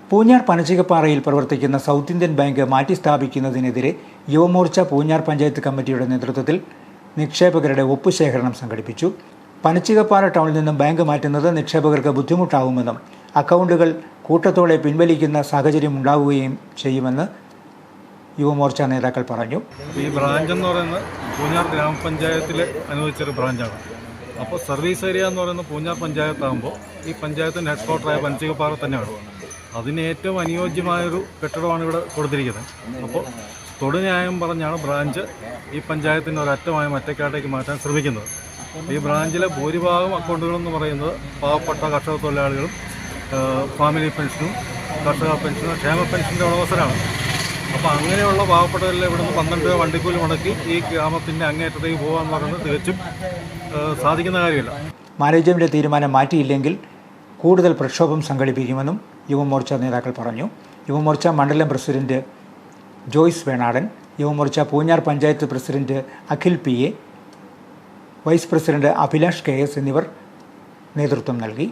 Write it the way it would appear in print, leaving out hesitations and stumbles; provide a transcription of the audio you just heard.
പൂഞ്ഞാർ പനച്ചികപ്പാറയിൽ പ്രവർത്തിക്കുന്ന South Indian Bank മാറ്റിസ്ഥാപിക്കുന്നതിനെതിരെ യുവമോർച്ച പൂഞ്ഞാർ പഞ്ചായത്ത് കമ്മിറ്റിയുടെ നേതൃത്വത്തിൽ നിക്ഷേപകരുടെ ഒപ്പുശേഖരണം സംഘടിപ്പിച്ചു. പനച്ചികപ്പാറ ടൗണിൽ നിന്നും ബാങ്ക് മാറ്റുന്നത് നിക്ഷേപകർക്ക് ബുദ്ധിമുട്ടാവുമെന്നും അക്കൗണ്ടുകൾ കൂട്ടത്തോടെ പിൻവലിക്കുന്ന സാഹചര്യം ഉണ്ടാവുകയും ചെയ്യുമെന്ന് യുവമോർച്ച നേതാക്കൾ പറഞ്ഞു. ഈ ബ്രാഞ്ച് എന്ന് പറയുന്നത് പൂഞ്ഞാർ ഗ്രാമപഞ്ചായത്തിൽ അനുവദിച്ചൊരു ബ്രാഞ്ചാണ്. അപ്പോൾ സർവീസ് ഏരിയ എന്ന് പറയുന്നത് പൂഞ്ഞാർ പഞ്ചായത്താകുമ്പോൾ ഈ പഞ്ചായത്തിൻ്റെ ഹെഡ് ക്വാർട്ടറായ പനച്ചികപ്പാറ തന്നെയാണ്. അതിന് ഏറ്റവും അനുയോജ്യമായൊരു കെട്ടിടമാണ് ഇവിടെ കൊടുത്തിരിക്കുന്നത്. അപ്പോൾ തൊടുന്യായം പറഞ്ഞാണ് ബ്രാഞ്ച് ഈ പഞ്ചായത്തിൻ്റെ ഒരറ്റമായ മറ്റേക്കാട്ടേക്ക് മാറ്റാൻ ശ്രമിക്കുന്നത്. ഈ ബ്രാഞ്ചിലെ ഭൂരിഭാഗം അക്കൗണ്ടുകളെന്ന് പറയുന്നത് പാവപ്പെട്ട കർഷക തൊഴിലാളികളും ഫാമിലി പെൻഷനും കർഷക പെൻഷനും ക്ഷേമ പെൻഷൻ്റെ ഉടമസ്ഥരാണ്. അപ്പോൾ അങ്ങനെയുള്ള പാവപ്പെട്ടവരെല്ലാം ഇവിടുന്ന് 12 രൂപ വണ്ടിക്കൂലി മുടക്കി ഈ ഗ്രാമത്തിൻ്റെ അങ്ങേറ്റത്തേക്ക് പോകാമെന്ന് പറയുന്നത് തികച്ചും സാധിക്കുന്ന കാര്യമില്ല. മാനേജ്മെൻറ്റ് തീരുമാനം മാറ്റിയില്ലെങ്കിൽ കൂടുതൽ പ്രക്ഷോഭം സംഘടിപ്പിക്കുമെന്നും യുവമോർച്ച നേതാക്കൾ പറഞ്ഞു. യുവമോർച്ച മണ്ഡലം president Joyce Venadan, Yuva Morcha Poonjar panchayat president Akhil P A, vice president Abhilash KS എന്നിവർ നേതൃത്വം നൽകി.